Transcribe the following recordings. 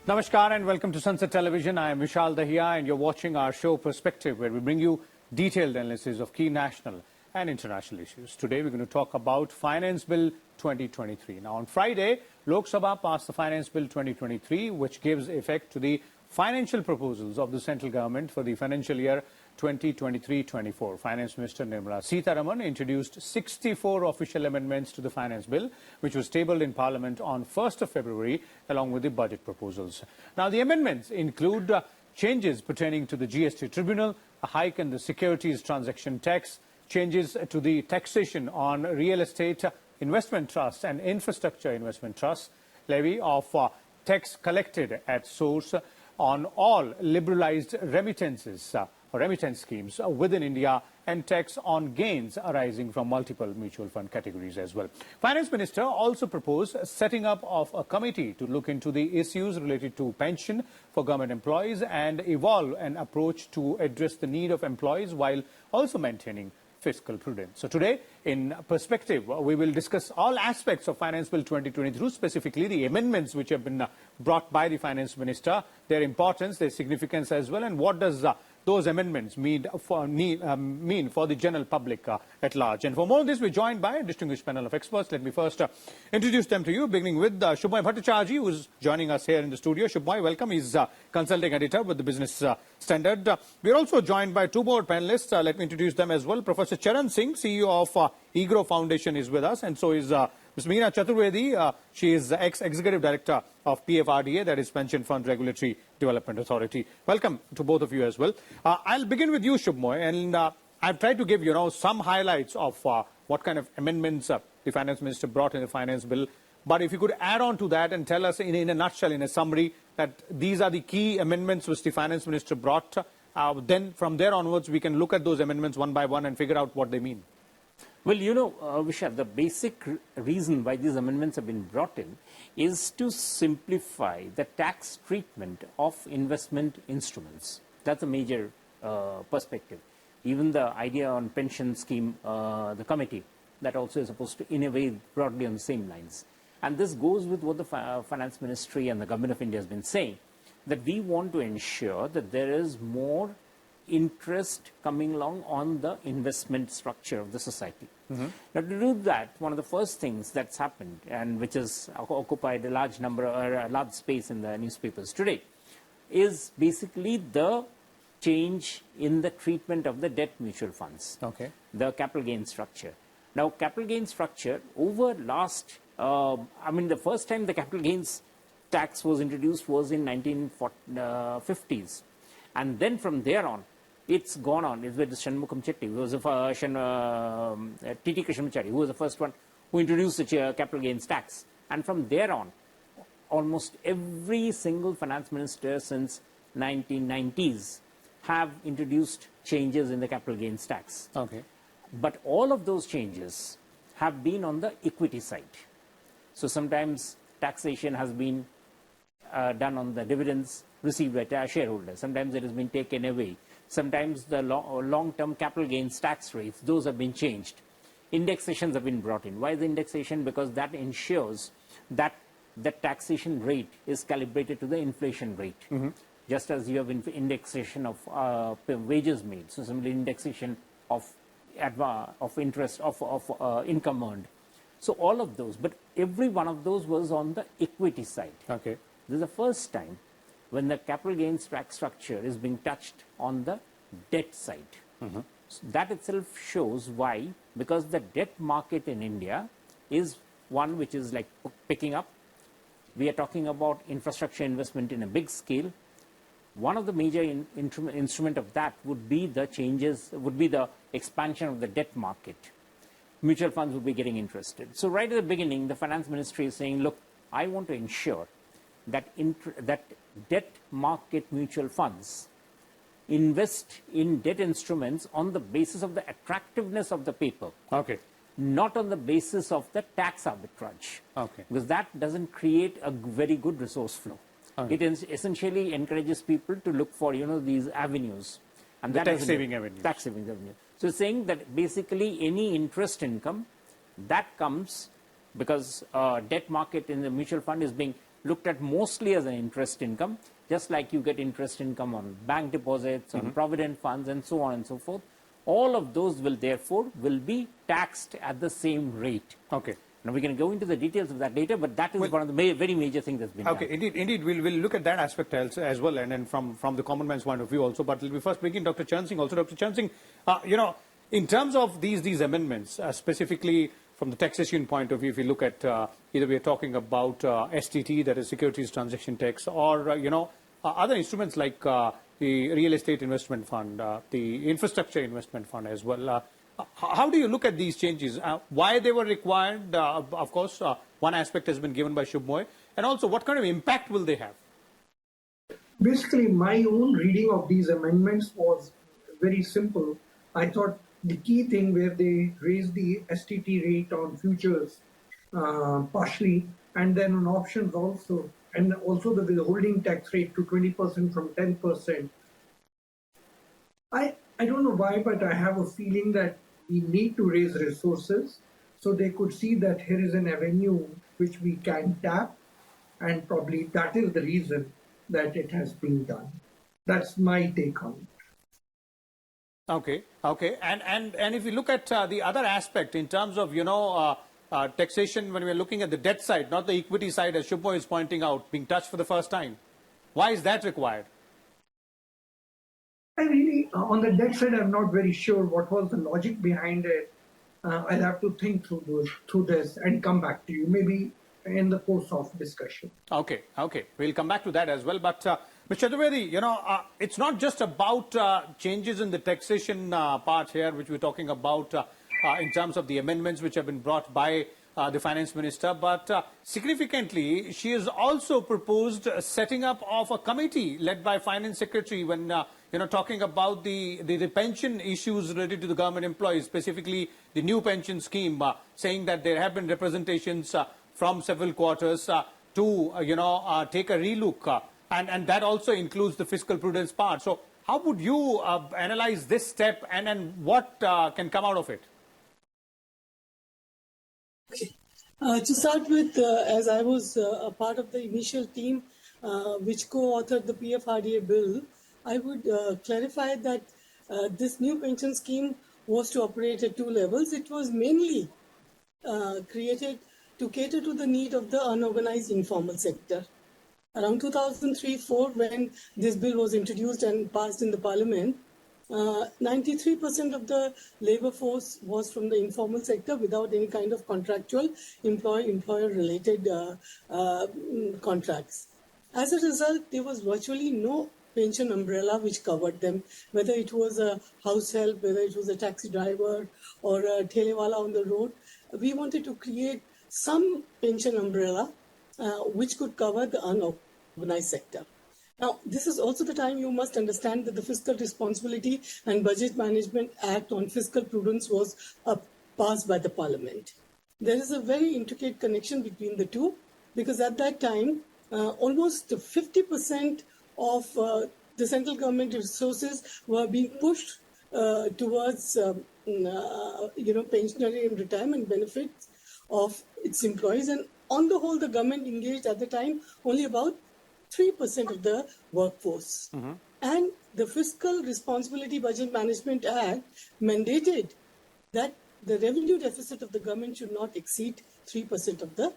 Namaskar and welcome to Sunset Television. I am Vishal Dahiya and you're watching our show Perspective, where we bring you detailed analysis of key national and international issues. Today we're going to talk about Finance Bill 2023. Now on Friday, Lok Sabha passed the Finance Bill 2023, which gives effect to the financial proposals of the central government for the financial year 2023-24. Finance Minister Nirmala Sitharaman introduced 64 official amendments to the Finance Bill, which was tabled in Parliament on 1st of February, along with the budget proposals. Now, the amendments include changes pertaining to the GST Tribunal, a hike in the securities transaction tax, changes to the taxation on real estate investment trusts and infrastructure investment trusts, levy of tax collected at source on all liberalised remittances or remittance schemes within India, and tax on gains arising from multiple mutual fund categories as well. Finance Minister also proposed setting up of a committee to look into the issues related to pension for government employees and evolve an approach to address the need of employees while also maintaining fiscal prudence. So today, in Perspective, we will discuss all aspects of Finance Bill 2023, specifically the amendments which have been brought by the Finance Minister, their importance, their significance as well, and what does those amendments mean for the general public at large. And for more of this, we're joined by a distinguished panel of experts. Let me first introduce them to you, beginning with Subhmay Bhattacharya Ji, who is joining us here in the studio. Subhmay, welcome. He's consulting editor with the Business Standard. We're also joined by two more panelists. Let me introduce them as well. Professor Charan Singh, CEO of Egrow Foundation, is with us, and so is Ms. Mina Chaturvedi. She is ex-executive director of PFRDA, that is Pension Fund Regulatory Development Authority. Welcome to both of you as well. I'll begin with you, Subhmay, and I've tried to give some highlights of what kind of amendments the Finance Minister brought in the Finance Bill. But if you could add on to that and tell us in a nutshell, in a summary, that these are the key amendments which the Finance Minister brought, then from there onwards we can look at those amendments one by one and figure out what they mean. Well, Vishal, the basic reason why these amendments have been brought in is to simplify the tax treatment of investment instruments. That's a major perspective. Even the idea on pension scheme, the committee, that also is supposed to innovate broadly on the same lines. And this goes with what the Finance Ministry and the Government of India has been saying, that we want to ensure that there is more interest coming along on the investment structure of the society. Now, to do that, one of the first things that's happened, and which has occupied a large number or a large space in the newspapers today, is basically the change in the treatment of the debt mutual funds, the capital gain structure. Now, capital gain structure over last, the first time the capital gains tax was introduced was in 1950s, and then from there on, it's gone on. It's with Shanmugam Chetty, who was T.T. Krishnamachari, who was the first one who introduced the capital gains tax. And from there on, almost every single finance minister since 1990s have introduced changes in the capital gains tax. But all of those changes have been on the equity side. So sometimes taxation has been done on the dividends received by shareholders. Sometimes it has been taken away. Sometimes the long-term capital gains tax rates, those have been changed. Indexations have been brought in. Why is indexation? Because that ensures that the taxation rate is calibrated to the inflation rate. Just as you have indexation of wages made, so similarly indexation of interest, of income earned. So all of those, but every one of those was on the equity side. This is the first time when the capital gains tax structure is being touched on the debt side. So that itself shows why, because the debt market in India is one which is like picking up. We are talking about infrastructure investment in a big scale. One of the major instrument of that would be the changes, would be the expansion of the debt market. Mutual funds would be getting interested. So right at the beginning, the Finance Ministry is saying, look, I want to ensure that debt market mutual funds invest in debt instruments on the basis of the attractiveness of the paper, not on the basis of the tax arbitrage, because that doesn't create a very good resource flow. It essentially encourages people to look for these avenues, and that tax-saving avenues. Tax-saving avenues. So it's saying that basically any interest income that comes because debt market in the mutual fund is being looked at mostly as an interest income, just like you get interest income on bank deposits, on provident funds, and so on and so forth. All of those will therefore be taxed at the same rate. Okay. Now, we can go into the details of that later, but that is one of the very major things that's been done. Okay, indeed, we'll look at that aspect as well, and then from the common man's point of view also. But let me first bring in Dr. Charan Singh. Also, Dr. Charan Singh, in terms of these amendments, specifically from the taxation point of view, if you look at either we are talking about STT, that is Securities Transaction Tax, or other instruments like the Real Estate Investment Fund, the Infrastructure Investment Fund as well. How do you look at these changes? Why they were required? Of course, one aspect has been given by Subhmay. And also, what kind of impact will they have? Basically, my own reading of these amendments was very simple. I thought the key thing where they raised the STT rate on futures partially, and then on options also, and also the withholding tax rate to 20% from 10%. I don't know why, but I have a feeling that we need to raise resources so they could see that here is an avenue which we can tap, and probably that is the reason that it has been done. That's my take on it. Okay. And if you look at the other aspect in terms of, taxation, when we're looking at the debt side, not the equity side, as Subhmay is pointing out, being touched for the first time, why is that required? I really, on the debt side, I'm not very sure what was the logic behind it. I'll have to think through this and come back to you, maybe in the course of discussion. Okay. We'll come back to that as well. But, Mr. Chaturvedi, it's not just about changes in the taxation part here, which we're talking about in terms of the amendments which have been brought by the finance minister, but significantly, she has also proposed setting up of a committee led by finance secretary when talking about the pension issues related to the government employees, specifically the new pension scheme, saying that there have been representations from several quarters to take a relook, and that also includes the fiscal prudence part. So, how would you analyze this step, and what can come out of it? Okay. To start with, as I was a part of the initial team which co-authored the PFRDA bill, I would clarify that this new pension scheme was to operate at two levels. It was mainly created to cater to the need of the unorganized informal sector. Around 2003-04, when this bill was introduced and passed in the parliament, 93% of the labor force was from the informal sector without any kind of contractual employer related contracts. As a result, there was virtually no pension umbrella which covered them, whether it was a house help, whether it was a taxi driver or a telewala on the road. We wanted to create some pension umbrella which could cover the unorganized sector. Now, this is also the time you must understand that the Fiscal Responsibility and Budget Management Act on Fiscal Prudence was passed by the Parliament. There is a very intricate connection between the two, because at that time, almost 50% of the central government resources were being pushed towards pensionary and retirement benefits of its employees. And on the whole, the government engaged at the time only about 3% of the workforce. Mm-hmm. And the Fiscal Responsibility Budget Management Act mandated that the revenue deficit of the government should not exceed 3% of the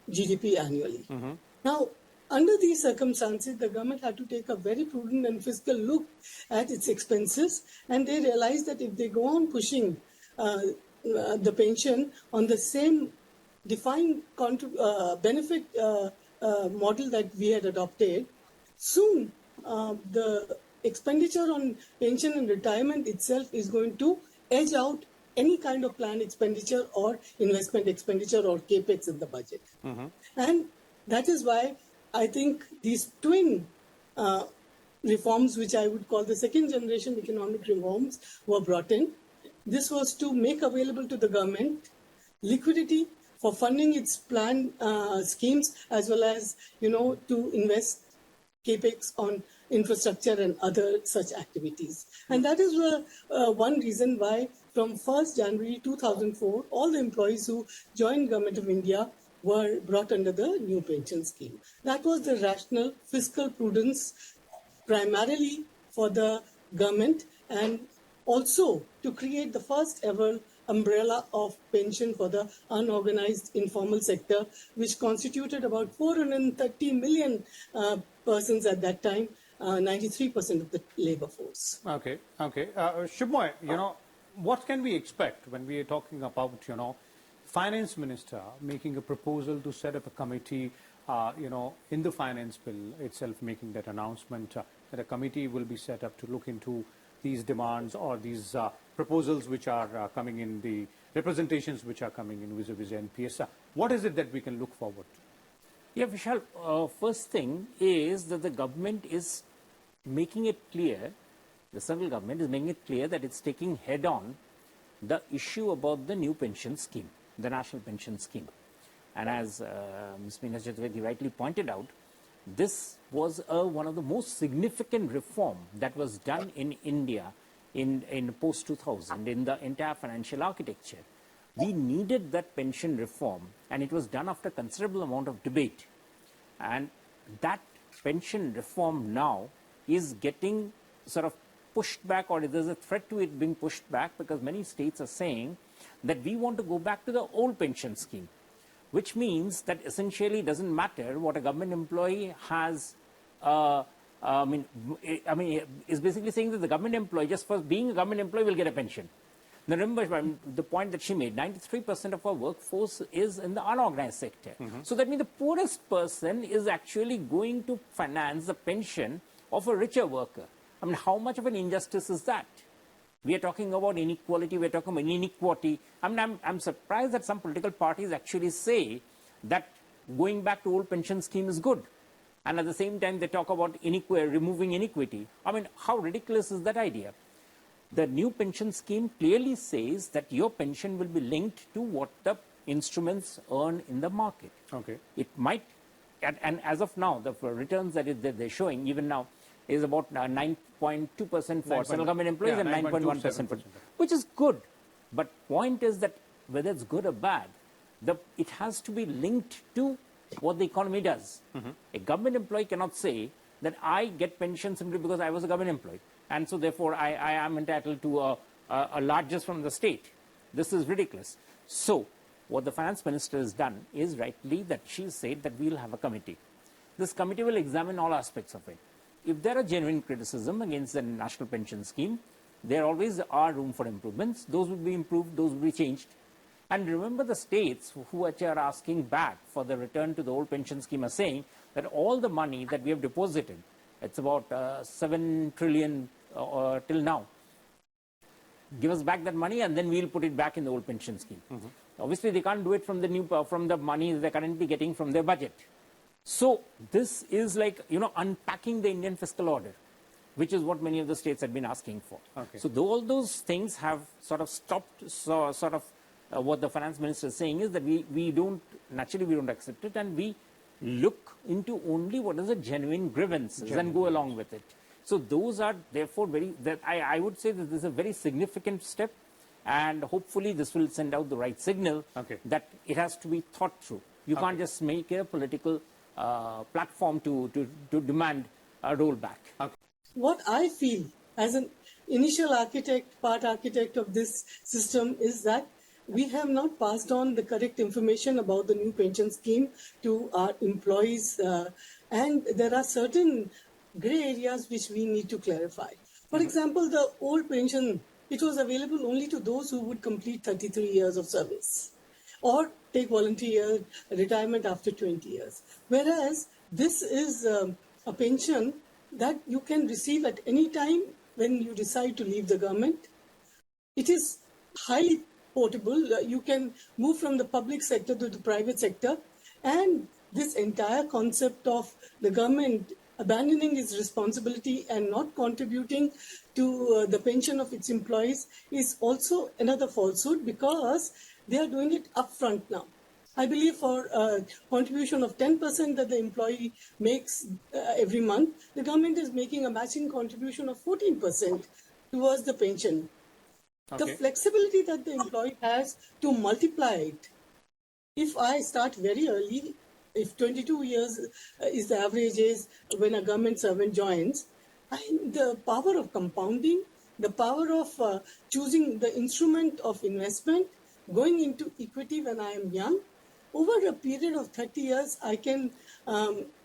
GDP annually. Mm-hmm. Now, under these circumstances, the government had to take a very prudent and fiscal look at its expenses, and they realized that if they go on pushing the pension on the same defined benefit model that we had adopted, soon the expenditure on pension and retirement itself is going to edge out any kind of planned expenditure or investment expenditure or capex in the budget. Mm-hmm. And that is why I think these twin reforms, which I would call the second generation economic reforms, were brought in. This was to make available to the government liquidity for funding its planned schemes, as well as, to invest capex on infrastructure and other such activities. And that is one reason why from 1st January 2004, all the employees who joined Government of India were brought under the new pension scheme. That was the rational fiscal prudence primarily for the government, and also to create the first ever umbrella of pension for the unorganized informal sector, which constituted about 430 million persons at that time, 93% of the labor force. Okay, okay. Subhmay, what can we expect when we are talking about, finance minister making a proposal to set up a committee, in the finance bill itself, making that announcement that a committee will be set up to look into these demands or these proposals which are coming in, the representations which are coming in vis-a-vis NPS. What is it that we can look forward to? Yeah, Vishal, first thing is that the government is making it clear, the central government is making it clear that it's taking head-on the issue about the new pension scheme, the national pension scheme. And as Ms. Mina Chaturvedi rightly pointed out, this was one of the most significant reform that was done in India in post-2000, in the entire financial architecture. We needed that pension reform, and it was done after considerable amount of debate. And that pension reform now is getting sort of pushed back, or there's a threat to it being pushed back, because many states are saying that we want to go back to the old pension scheme, which means that essentially it doesn't matter what a government employee has. Is basically saying that the government employee, just for being a government employee, will get a pension. Now remember the point that she made, 93% of our workforce is in the unorganized sector. So that means the poorest person is actually going to finance the pension of a richer worker. I mean, how much of an injustice is that? We are talking about inequality, we are talking about inequity. I mean, I'm surprised that some political parties actually say that going back to old pension scheme is good. And at the same time, they talk about removing inequity. I mean, how ridiculous is that idea? The new pension scheme clearly says that your pension will be linked to what the instruments earn in the market. Okay. It might, and as of now, the returns that they're showing, even now, is about 9.2% for central government employees and 9.1%, which is good. But point is that whether it's good or bad, it has to be linked to what the economy does. A government employee cannot say that I get pension simply because I was a government employee, and so therefore I am entitled to a largesse from the state. This is ridiculous. So what the finance minister has done is rightly that she said that we'll have a committee. This committee will examine all aspects of it. If there are genuine criticism against the national pension scheme, there always are room for improvements. Those will be improved, those will be changed. And remember, the states who are asking back for the return to the old pension scheme are saying that all the money that we have deposited, it's about 7 trillion till now, give us back that money and then we'll put it back in the old pension scheme. Obviously, they can't do it from the money they're currently getting from their budget. So this is like, unpacking the Indian fiscal order, which is what many of the states have been asking for. Okay. So all those things have sort of stopped, what the finance minister is saying is that we don't accept it, and we look into only what is a genuine grievances and go along with it. So those are therefore I would say that this is a very significant step, and hopefully this will send out the right signal that it has to be thought through. You can't just make a political platform to demand a rollback. What I feel as an initial part architect of this system is that we have not passed on the correct information about the new pension scheme to our employees, and there are certain grey areas which we need to clarify. For example, the old pension, it was available only to those who would complete 33 years of service or take voluntary retirement after 20 years. Whereas this is a pension that you can receive at any time when you decide to leave the government. It is highly portable. You can move from the public sector to the private sector, and this entire concept of the government abandoning its responsibility and not contributing to the pension of its employees is also another falsehood, because they are doing it upfront now. I believe for a contribution of 10% that the employee makes every month, the government is making a matching contribution of 14% towards the pension. The flexibility that the employee has to multiply it if I start very early, if 22 years is the average age when a government servant joins, the power of compounding, the power of choosing the instrument of investment, going into equity when I am young, over a period of 30 years, I can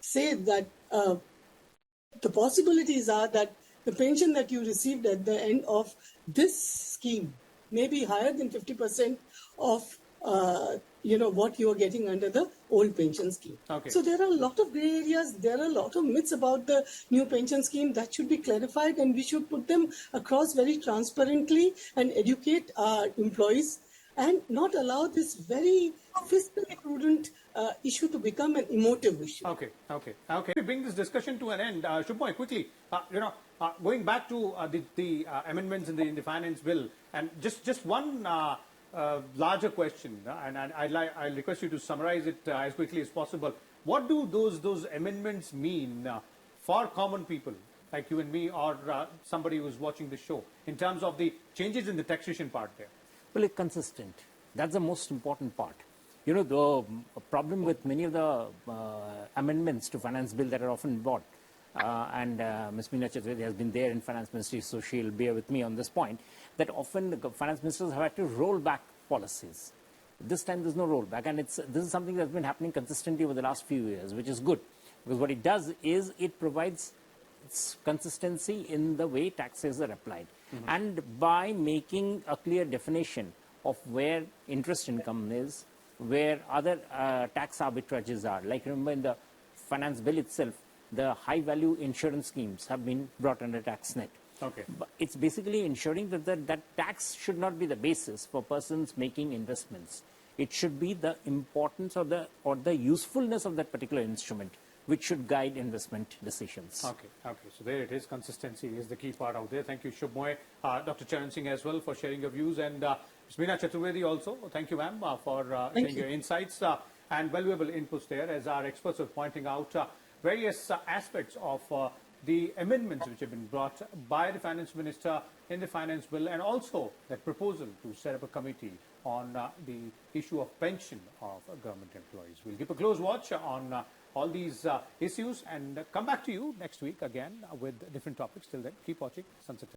say that the possibilities are that the pension that you received at the end of this scheme may be higher than 50% of what you are getting under the old pension scheme. Okay. So there are a lot of gray areas. There are a lot of myths about the new pension scheme that should be clarified, and we should put them across very transparently and educate our employees and not allow this very fiscally prudent issue to become an emotive issue. Okay. We bring this discussion to an end. Subhmay, quickly, going back to the amendments in the finance bill, and just one larger question, and I'll request you to summarize it as quickly as possible. What do those amendments mean for common people like you and me, or somebody who's watching the show, in terms of the changes in the taxation part there? Well, it's consistent. That's the most important part. The problem with many of the amendments to finance bill that are often brought, and Ms. Mina Chaturvedi has been there in finance ministry, so she'll bear with me on this point, that often the finance ministers have had to roll back policies. This time there's no rollback, and this is something that's been happening consistently over the last few years, which is good, because what it does is it provides consistency in the way taxes are applied. And by making a clear definition of where interest income is, where other tax arbitrages are, like remember in the finance bill itself, the high value insurance schemes have been brought under tax net. Okay. But it's basically ensuring that tax should not be the basis for persons making investments. It should be the importance or the usefulness of that particular instrument, which should guide investment decisions. Okay. So there it is. Consistency is the key part out there. Thank you, Subhmay. Dr. Charan Singh as well for sharing your views, and Ms. Mina Chaturvedi also. Thank you, ma'am, for sharing your insights and valuable inputs there. As our experts are pointing out, various aspects of the amendments which have been brought by the finance minister in the finance bill, and also that proposal to set up a committee on the issue of pension of government employees. We'll keep a close watch on all these issues and come back to you next week again with different topics. Till then, keep watching Sunset.